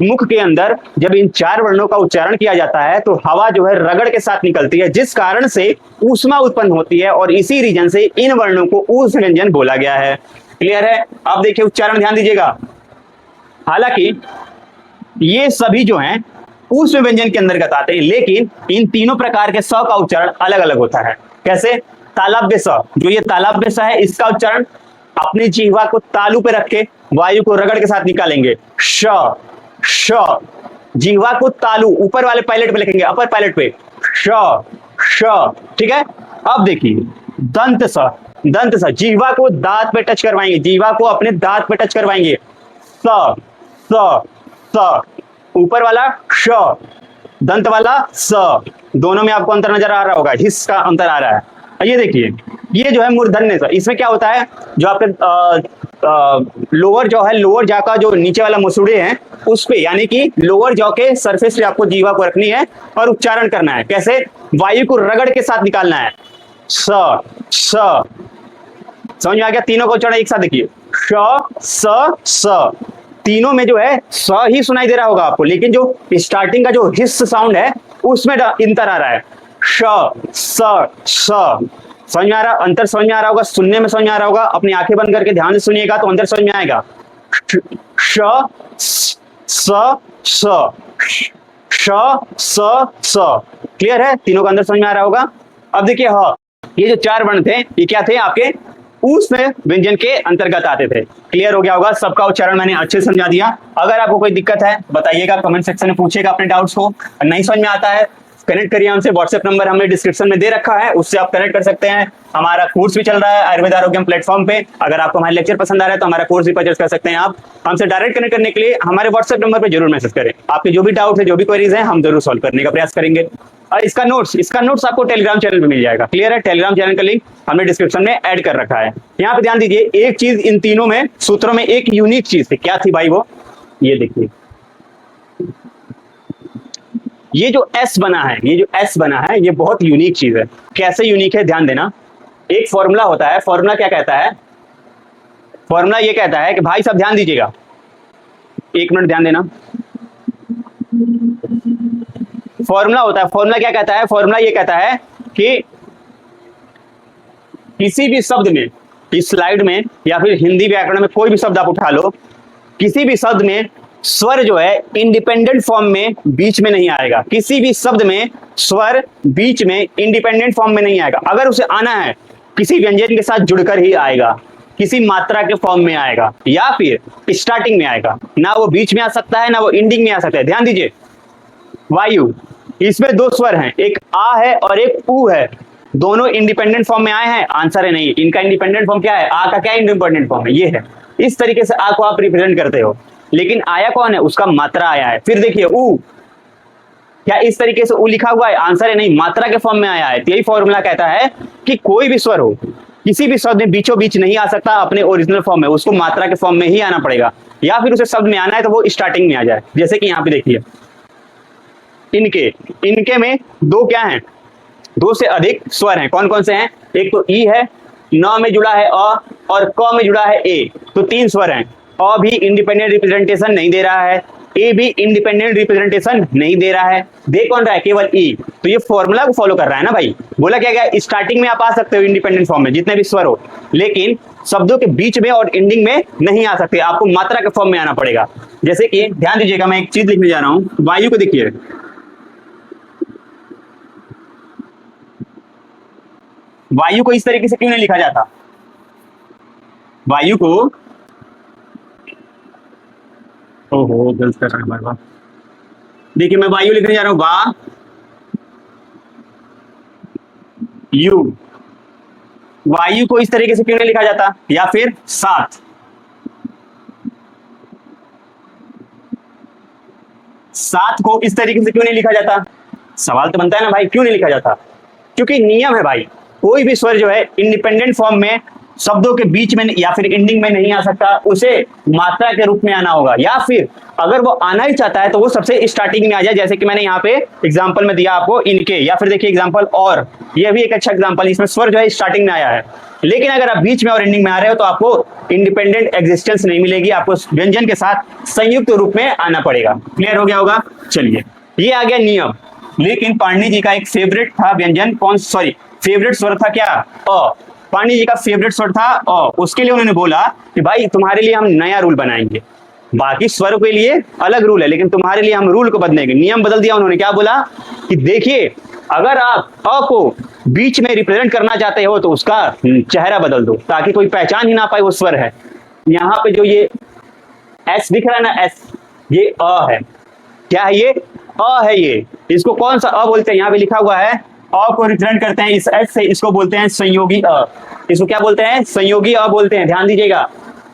मुख के अंदर जब इन 4 वर्णों का उच्चारण किया जाता है तो हवा जो है रगड़ के साथ निकलती है, जिस कारण से ऊष्मा उत्पन्न होती है और इसी रीजन से इन वर्णों को ऊष्म व्यंजन बोला गया है। क्लियर है। अब देखिए उच्चारण ध्यान दीजिएगा। हालांकि ये सभी जो हैं ऊष्म व्यंजन के अंतर्गत आते हैं, लेकिन इन तीनों प्रकार के स का उच्चारण अलग अलग होता है। कैसे, तालव्य स, जो ये तालव्य स है इसका उच्चारण अपनी जिह्वा को तालू पे रख के वायु को रगड़ के साथ निकालेंगे। श, श, जिह्वा को तालू ऊपर वाले पायलट पे लिखेंगे, अपर पायलट पे, श, श। ठीक है। अब देखिए दंत स, दंत स, जिह्वा को दांत पे टच करवाएंगे, जिह्वा को अपने दांत पे टच करवाएंगे। स, स, स, ऊपर वाला श, दंत वाला स। दोनों में आपको अंतर नजर आ रहा होगा, हिस्स का अंतर आ रहा है। ये देखिए ये जो है मूर्धन्य स, इसमें क्या होता है, जो आपके लोअर जॉ है, लोअर जॉ का जो नीचे वाला मसूड़े हैं उस पे, यानी कि लोअर जॉ के सरफेस पे आपको जीवा को रखनी है और उच्चारण करना है। कैसे, वायु को रगड़ के साथ निकालना है। स, स, समझ में आ गया। तीनों को उच्चारण एक साथ देखिए, श, स। तीनों में जो है स ही सुनाई दे रहा होगा आपको, लेकिन जो स्टार्टिंग का जो हिस्स साउंड है उसमें इंतर आ रहा है। श, स, स। समझ में आ रहा, अंतर समझ में आ रहा होगा, सुनने में समझ में आ रहा होगा। अपनी आंखें बंद करके ध्यान से सुनिएगा तो अंतर समझ में आएगा। श, स, स, श, स। क्लियर है, तीनों का अंतर समझ में आ रहा होगा। अब देखिए ह, ये जो 4 वर्ण थे ये क्या थे, आपके ऊष्म व्यंजन के अंतर्गत आते थे। क्लियर हो गया होगा, सबका उच्चारण मैंने अच्छे से समझा दिया। अगर आपको कोई दिक्कत है बताइएगा, कमेंट सेक्शन में पूछिएगा अपने डाउट्स को। नहीं समझ में आता है कनेक्ट करिए हमसे, व्हाट्सएप नंबर हमने डिस्क्रिप्शन में दे रखा है, उससे आप कनेक्ट कर सकते हैं। हमारा कोर्स भी चल रहा है आयुर्वेद आरोग्यम प्लेटफॉर्म पे। अगर आपको हमारे लेक्चर पसंद आ रहा है तो हमारा कोर्स भी परचेस कर सकते हैं। आप हमसे डायरेक्ट कनेक्ट करने के लिए हमारे व्हाट्सएप नंबर पे जरूर मैसेज करें। आपके जो भी डाउट है, जो भी क्वेरीज है, हम जरूर सॉल्व करने का प्रयास करेंगे। और इसका नोट्स आपको टेलीग्राम चैनल पे मिल जाएगा। क्लियर है, टेलीग्राम चैनल का लिंक हमने डिस्क्रिप्शन में ऐड कर रखा है। यहाँ पे ध्यान दीजिए, एक चीज इन तीनों में सूत्रों में एक यूनिक चीज थी। क्या थी भाई वो, ये देखिए ये जो एस बना है, ये जो एस बना है ये बहुत यूनिक चीज है। कैसे यूनिक है ध्यान देना। एक फॉर्मूला होता है, फॉर्मूला क्या कहता है, फॉर्मूला ये कहता है कि भाई सब ध्यान दीजिएगा, एक मिनट ध्यान देना। फॉर्मूला होता है, फॉर्मूला क्या कहता है? फॉर्मूला ये कहता है कि किसी भी शब्द में, इस स्लाइड में या फिर हिंदी व्याकरण में कोई भी शब्द आप उठा लो, किसी भी शब्द में स्वर जो है इंडिपेंडेंट फॉर्म में बीच में नहीं आएगा। किसी भी शब्द में स्वर बीच में इंडिपेंडेंट फॉर्म में नहीं आएगा। अगर उसे आना है किसी व्यंजन के साथ जुड़कर ही आएगा, किसी मात्रा के फॉर्म में आएगा या फिर स्टार्टिंग में आएगा। ना वो बीच में आ सकता है, ना वो एंडिंग में आ सकता है। ध्यान दीजिए, वायु, इसमें दो स्वर हैं, एक आ है और एक ऊ है। दोनों इंडिपेंडेंट फॉर्म में आए हैं? आंसर है नहीं। इनका इंडिपेंडेंट फॉर्म क्या है? आ का क्या इंडिपेंडेंट फॉर्म है? ये है। इस तरीके से आ को आप रिप्रेजेंट करते हो, लेकिन आया कौन है? उसका मात्रा आया है। फिर देखिए ऊ, क्या इस तरीके से ऊ लिखा हुआ है? आंसर है नहीं, मात्रा के फॉर्म में आया है। यही फॉर्मूला कहता है कि कोई भी स्वर हो, किसी भी शब्द में बीचों बीच नहीं आ सकता अपने ओरिजिनल फॉर्म में, उसको मात्रा के फॉर्म में ही आना पड़ेगा, या फिर उसे शब्द में आना है तो वो स्टार्टिंग में आ जाए। जैसे कि यहाँ पे देखिए, इनके में दो क्या हैं? दो से अधिक स्वर हैं। कौन कौन से हैं? एक तो ई है, न में जुड़ा है अ, और क में जुड़ा है ए, तो तीन स्वर हैं। अ भी इंडिपेंडेंट रिप्रेजेंटेशन नहीं दे रहा है, ए भी इंडिपेंडेंट रिप्रेजेंटेशन नहीं दे रहा है, दे कौन रहा है? केवल ई। तो ये फॉर्मूला को फॉलो कर रहा है ना भाई। बोला क्या गया? स्टार्टिंग में आप आ सकते हो इंडिपेंडेंट फॉर्म में जितने भी स्वर हो, लेकिन शब्दों के बीच में और एंडिंग में नहीं आ सकते, आपको मात्रा के फॉर्म में आना पड़ेगा। जैसे कि ध्यान दीजिएगा, मैं एक चीज लिखने जा रहा हूं, वायु को देखिए, वायु को इस तरीके से क्यों नहीं लिखा जाता? वायु को, ओहो गलत कर रहा है बार बार। देखिए मैं वायु लिखने जा रहा हूं, वा यू। वायु को इस तरीके से क्यों नहीं लिखा जाता? या फिर सात, सात को इस तरीके से क्यों नहीं लिखा जाता? सवाल तो बनता है ना भाई, क्यों नहीं लिखा जाता? क्योंकि नियम है भाई, कोई भी स्वर जो है इंडिपेंडेंट फॉर्म में शब्दों के बीच में या फिर एंडिंग में नहीं आ सकता, उसे मात्रा के रूप में आना होगा, या फिर अगर वो आना ही चाहता है तो वो सबसे स्टार्टिंग में आ जाए। जैसे कि मैंने यहाँ पे एग्जांपल में दिया आपको इनके, या फिर देखिए एग्जांपल, और ये भी एक अच्छा एग्जांपल, इसमें स्वर जो है स्टार्टिंग में आया है, लेकिन अगर आप बीच में और एंडिंग में आ रहे हो तो आपको इंडिपेंडेंट एग्जिस्टेंस नहीं मिलेगी, आपको व्यंजन के साथ संयुक्त रूप में आना पड़ेगा। क्लियर हो गया होगा? चलिए, ये आ गया नियम। लेकिन पाणिनि जी का एक फेवरेट था व्यंजन, कौन, सॉरी फेवरेट स्वर था क्या? अ। पाणिनि जी का फेवरेट स्वर था अ। उसके लिए उन्होंने बोला कि भाई तुम्हारे लिए हम नया रूल बनाएंगे, बाकी स्वर के लिए अलग रूल है, लेकिन तुम्हारे लिए हम रूल को बदलेंगे। नियम बदल दिया उन्होंने। क्या बोला कि देखिए, अगर आप अ को बीच में रिप्रेजेंट करना चाहते हो तो उसका चेहरा बदल दो, ताकि कोई पहचान ही ना पाए वो स्वर है। यहाँ पे जो ये एस दिख रहा है ना, एस, ये अ है। क्या है? ये अ है। ये इसको कौन सा अ बोलते हैं? यहाँ पे लिखा हुआ है, अ को रिप्रेजेंट करते हैं इस एस से, इसको बोलते हैं संयोगी अ। इसको क्या बोलते हैं? संयोगी अ बोलते हैं। ध्यान दीजिएगा,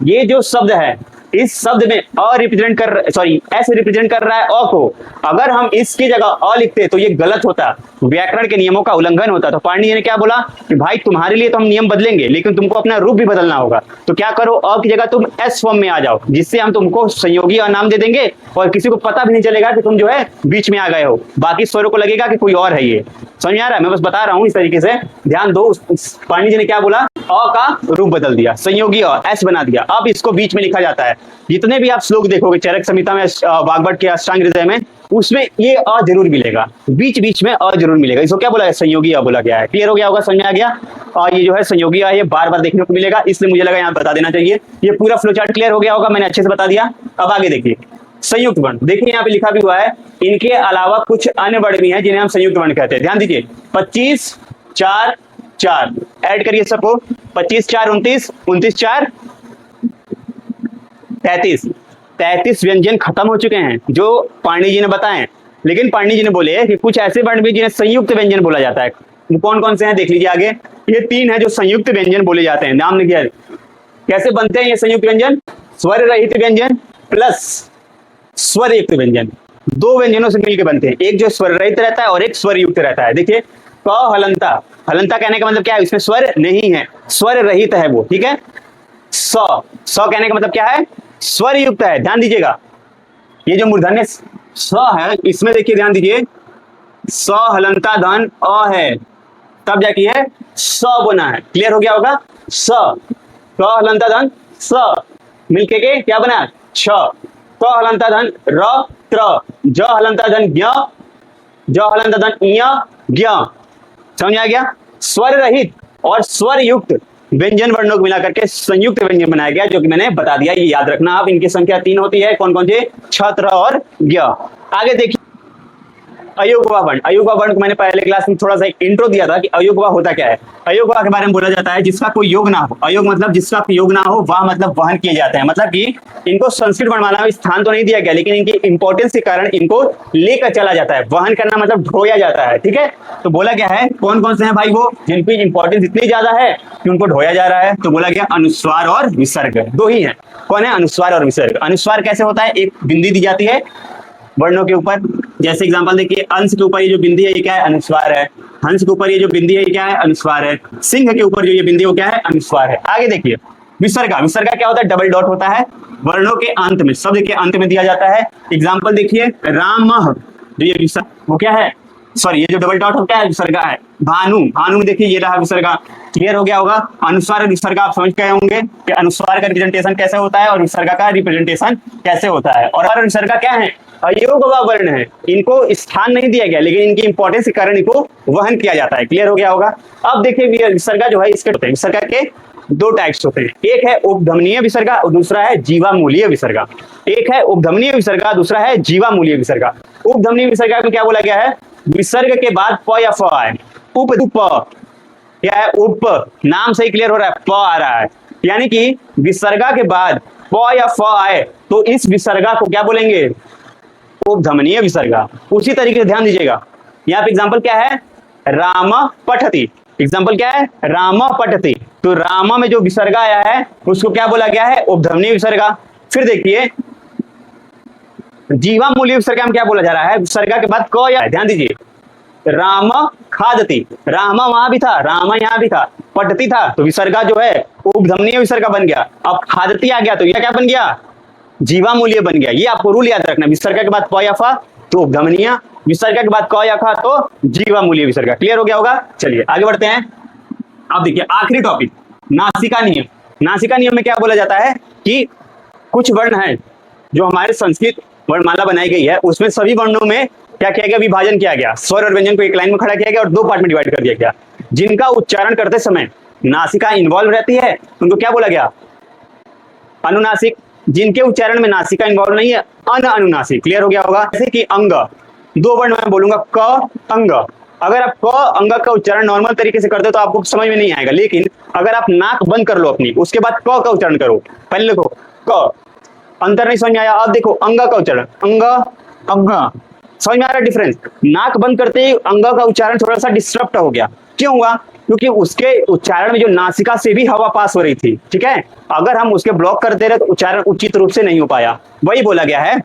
ये जो शब्द है, इस शब्द में अ रिप्रेजेंट कर, सॉरी एस रिप्रेजेंट कर रहा है अ को। अगर हम इसकी जगह अ लिखते तो ये गलत होता, व्याकरण के नियमों का उल्लंघन होता। तो पाणिनि जी ने क्या बोला कि भाई तुम्हारे लिए तो हम नियम बदलेंगे, लेकिन तुमको अपना रूप भी बदलना होगा। तो क्या करो, अ की जगह तुम एस फॉर्म में आ जाओ, जिससे हम तुमको संयोगी अ नाम दे देंगे और किसी को पता भी नहीं चलेगा कि तुम जो है बीच में आ गए हो। बाकी स्वरों को लगेगा कि कोई और है। ये समझ आ रहा है? मैं बस बता रहा हूं इस तरीके से, ध्यान दो। पाणिनि जी ने क्या बोला? अ का रूप बदल दिया, संयोगी अ एस बना दिया। अब इसको बीच में लिखा जाता है। जितने भी आप श्लोक देखोगे चरक संहिता में, वाग्भट के अष्टांग हृदय में, उसमें ये अ जरूर मिलेगा, बीच बीच में अ जरूर मिलेगा। इसको क्या बोला है? संयोगी अ बोला गया है। क्लियर हो गया होगा? समझ में आ गया? और ये जो है संयोगी अ, ये बार बार देखने को मिलेगा, इसलिए मुझे लगा यहाँ बता देना चाहिए। ये पूरा फ्लो चार्ट क्लियर हो गया होगा, मैंने अच्छे से बता दिया। अब आगे देखिए, संयुक्त वर्ण। देखिए यहाँ पे लिखा भी हुआ है, इनके अलावा कुछ अन्य वर्ण भी हैं जिन्हें हम संयुक्त वर्ण कहते हैं। ध्यान दीजिए, 25 4 4 ऐड करिए सबको। 25 4 29, 29 4 33। 33 व्यंजन खत्म हो चुके हैं जो पाणिनि जी ने बताए। लेकिन पाणिनि जी ने बोले कि कुछ ऐसे वर्ण भी जिन्हें संयुक्त व्यंजन बोला जाता है। वो कौन कौन से हैं देख लीजिए आगे। ये तीन है जो संयुक्त व्यंजन बोले जाते हैं। नाम लिखिए। कैसे बनते हैं ये संयुक्त व्यंजन? स्वर रहित व्यंजन प्लस स्वर युक्त व्यंजन। दो व्यंजनों से मिलकर बनते हैं, एक जो स्वर रहित रहता है और एक स्वर युक्त रहता है। देखिए, क हलंता, हलंता कहने का मतलब क्या है? इसमें स्वर नहीं है, स्वर रहित है वो, ठीक है। स कहने का मतलब क्या है? स्वर युक्त है। ध्यान दीजिएगा, ये जो मूर्धन्य स है, इसमें देखिए ध्यान दीजिए, स हलंता धन अ है, तब जाके है स बना है। क्लियर हो गया होगा? स हलंता धन स मिलके के क्या बना छ, क हलंता धन र त्र, ज हलंता धन ज्ञ, ज हलंता धन इय ज्ञ। समझ आ गया। स्वर रहित और स्वर युक्त व्यंजन वर्णों को मिलाकर के संयुक्त व्यंजन बनाया गया, जो कि मैंने बता दिया। ये याद रखना आप, इनकी संख्या 3 होती है। कौन कौन से? छ, त्र और ज्ञ। आगे देखिए अयोगवा वर्ण। अयोगवा वर्ण को मैंने पहले क्लास में थोड़ा सा इंट्रो दिया था कि अयोगवा होता क्या है। अयोगवा के बारे में बोला जाता है जिसका कोई योग ना हो। अयोग मतलब जिसका योग ना हो, वह मतलब वहन किए जाते हैं। मतलब कि इनको संस्कृत वर्णमाला में स्थान तो नहीं दिया गया, लेकिन इनकी इंपॉर्टेंस के कारण इनको लेकर चला जाता है। वहन करना मतलब ढोया जाता है। ठीक है, तो बोला गया है कौन कौन से हैं भाई वो जिनकी इंपॉर्टेंस इतनी ज्यादा है कि उनको ढोया जा रहा है। तो बोला गया अनुस्वार और विसर्ग, दो ही है। कौन है? अनुस्वार और विसर्ग। अनुस्वार कैसे होता है? एक बिंदी दी जाती है वर्णों के ऊपर। जैसे एग्जांपल देखिए, अंश के ऊपर ये जो बिंदी है ये क्या है? अनुस्वार है। हंस के ऊपर ये जो बिंदी है ये क्या है? अनुस्वार है। सिंह के ऊपर जो ये बिंदी है वो क्या है? अनुस्वार है। आगे देखिए विसर्गा। विसर्गा क्या होता है? डबल डॉट होता है वर्णों के अंत में, शब्द के अंत में दिया जाता है। एग्जांपल देखिए, राम, जो ये विसर्ग वो क्या है? सॉरी, ये जो डबल डॉट हो क्या है? विसर्गा है। भानु, भानु में देखिए ये रहा विसर्गा। क्लियर हो गया होगा। अनुस्वार और विसर्गा आप समझ गए होंगे कि अनुस्वार का रिप्रेजेंटेशन कैसे होता है और विसर्गा का रिप्रेजेंटेशन कैसे होता है। और विसर्गा क्या है? अयोगवा वर्ण है। इनको स्थान नहीं दिया गया, लेकिन इनकी इंपॉर्टेंस के कारण इनको वहन किया जाता है। क्लियर हो गया होगा। अब देखिए विसर्गा जो है इसके होते हैं। विसर्गा के दो टाइप्स होते हैं। एक है उपधमनीय विसर्गा और दूसरा है जीवामूलीय विसर्गा। एक है उपधमनीय विसर्गा, दूसरा है जीवामूलीय विसर्गा। उपधमनीय विसर्गा में क्या बोला गया है? विसर्ग के बाद प या फ आए। उप क्या है? उप, नाम से ही क्लियर हो रहा है, प आ रहा है। यानी कि विसर्गा के बाद प या फ आए तो इस विसर्गा को क्या बोलेंगे? उपधमनीय विसर्गा। उसी तरीके से ध्यान दीजिएगा, यहाँ पे एग्जांपल क्या है? राम पठति। एग्जांपल क्या है? राम पठति। तो राम में जो विसर्गा आया है उसको क्या बोला गया है? उपधमनीय विसर्गा। फिर देखिए जीवामूलीय विसर्गा में क्या बोला जा रहा है? विसर्गा के बाद क या, ध्यान दीजिए, राम खादति। राम वहां भी था, राम यहाँ भी था, पठति था, तो विसर्गा जो है उपधमनीय विसर्गा बन गया। अब खादति आ गया तो यह क्या बन गया? जीवामूल्य बन गया। ये आपको रूल याद रखना, विसर्गा के बाद प या फ तो उपधमनीय, विसर्गा के बाद क या ख तो जीवामूल्य विसर्गा। क्लियर हो गया होगा। चलिए आगे बढ़ते हैं। अब देखिए आखिरी टॉपिक, नासिका नियम। नासिका नियम में क्या बोला जाता है कि कुछ वर्ण है जो हमारे संस्कृत वर्णमाला बनाई गई है, उसमें सभी वर्णों में क्या किया गया? विभाजन किया गया। स्वर और व्यंजन को एक लाइन में खड़ा किया गया और दो पार्ट में डिवाइड कर दिया गया। जिनका उच्चारण करते समय नासिका इन्वॉल्व रहती है उनको क्या बोला गया? अनुनासिक। जिनके उच्चारण में नासिका इन्वॉल्व नहीं है, अनुनासिक। क्लियर हो गया होगा। जैसे कि अंग, दो वर्ण मैं बोलूंगा, क अंग। अगर आप क अंग का उच्चारण नॉर्मल तरीके से करते हो तो आपको समझ में नहीं आएगा, लेकिन अगर आप नाक बंद कर लो अपनी, उसके बाद क का उच्चारण करो, पहले लिखो क, अंतर नहीं समझ में आया? अब देखो अंग का उच्चारण, अंग अंग, समझ में आ रहा है डिफरेंस? नाक बंद करते ही अंग का उच्चारण थोड़ा सा डिस्टर्ब हो गया। क्यों हुआ? क्योंकि उसके उच्चारण में जो नासिका से भी हवा पास हो रही थी। ठीक है, अगर हम उसके ब्लॉक करते रहे तो उच्चारण उचित रूप से नहीं हो पाया। वही बोला गया है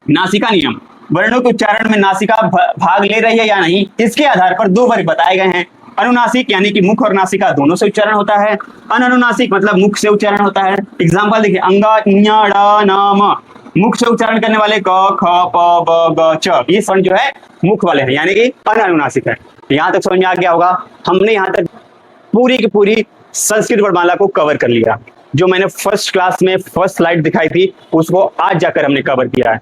नासिका नियम। वर्णों के उच्चारण में नासिका भाग ले रही है या नहीं, इसके आधार पर दो वर्ग बताए गए हैं। अनुनासिक यानी कि मुख और नासिका दोनों से उच्चारण होता है। अनुनासिक मतलब मुख से उच्चारण होता है। एग्जाम्पल देखिए, अंगा ञ ड़ न म, मुख से उच्चारण करने वाले क ख प ब ग च, ये स्वर्ण जो है मुख वाले हैं, यानी कि अनुनासिक है। यहाँ तक समझ में आ गया होगा। हमने यहाँ तक पूरी की पूरी संस्कृत वर्णमाला को कवर कर लिया। जो मैंने फर्स्ट क्लास में फर्स्ट स्लाइड दिखाई थी उसको आज जाकर हमने कवर किया है।